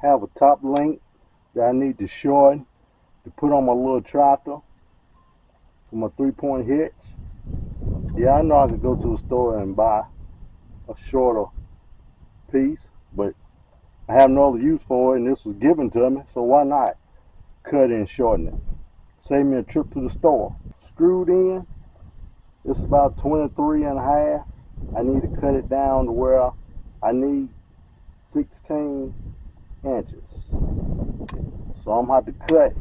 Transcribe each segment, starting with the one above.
have a top link that I need to shorten to put on my little tractor for my 3-point hitch. Yeah, I know I could go to the store and buy a shorter piece, but I have no other use for it, and this was given to me, so why not cut it and shorten it? Save me a trip to the store. Screwed in, it's about 23 and a half. I need to cut it down to where I need 16 inches. So I'm gonna have to cut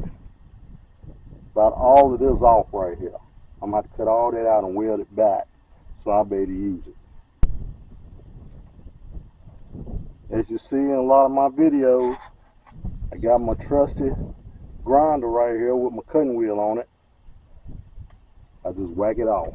about all of this off right here. I'm gonna have to cut all that out and weld it back so I'll be able to use it. As you see in a lot of my videos, I got my trusty grinder right here with my cutting wheel on it. I just whack it off.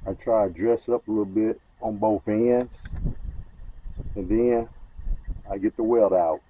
I try to dress it up a little bit on both ends, and then I get the weld out.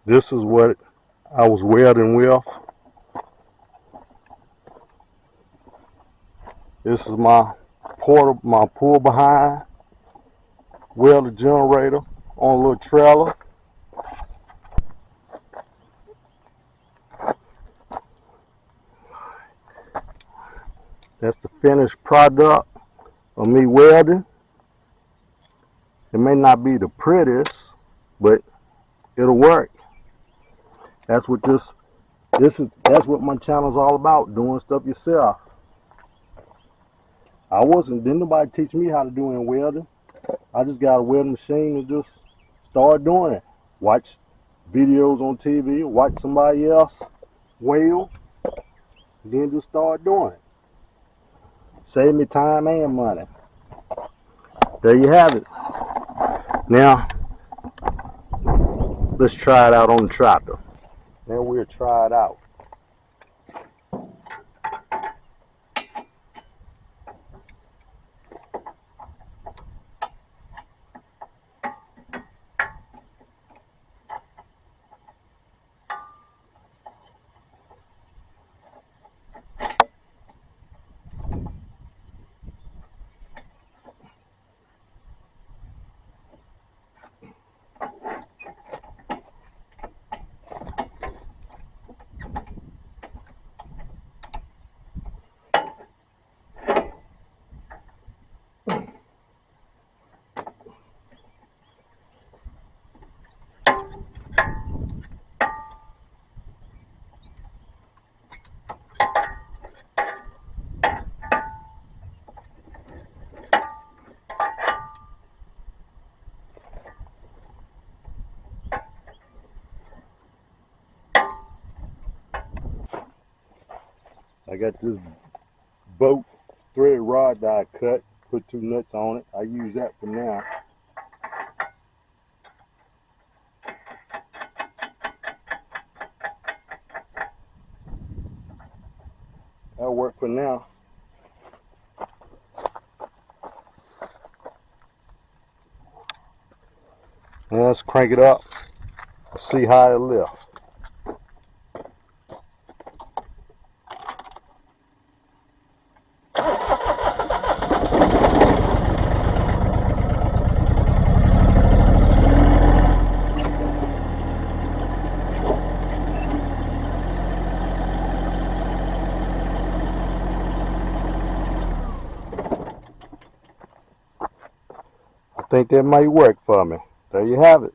This is what I was welding with. This is my pull behind welder generator on a little trailer. That's the finished product of me welding. It may not be the prettiest, but it'll work. That's what that's what my channel's all about, doing stuff yourself. Didn't nobody teach me how to do any welding. I just got a welding machine and just started doing it. Watch videos on TV, watch somebody else weld, then just start doing it. Save me time and money. There you have it. Now, let's try it out on the tractor. Then we'll try it out. I got this boat thread rod that I cut, put 2 nuts on it. I use that for now. That'll work for now. Now let's crank it up. See how it lifts. I think that might work for me. There you have it.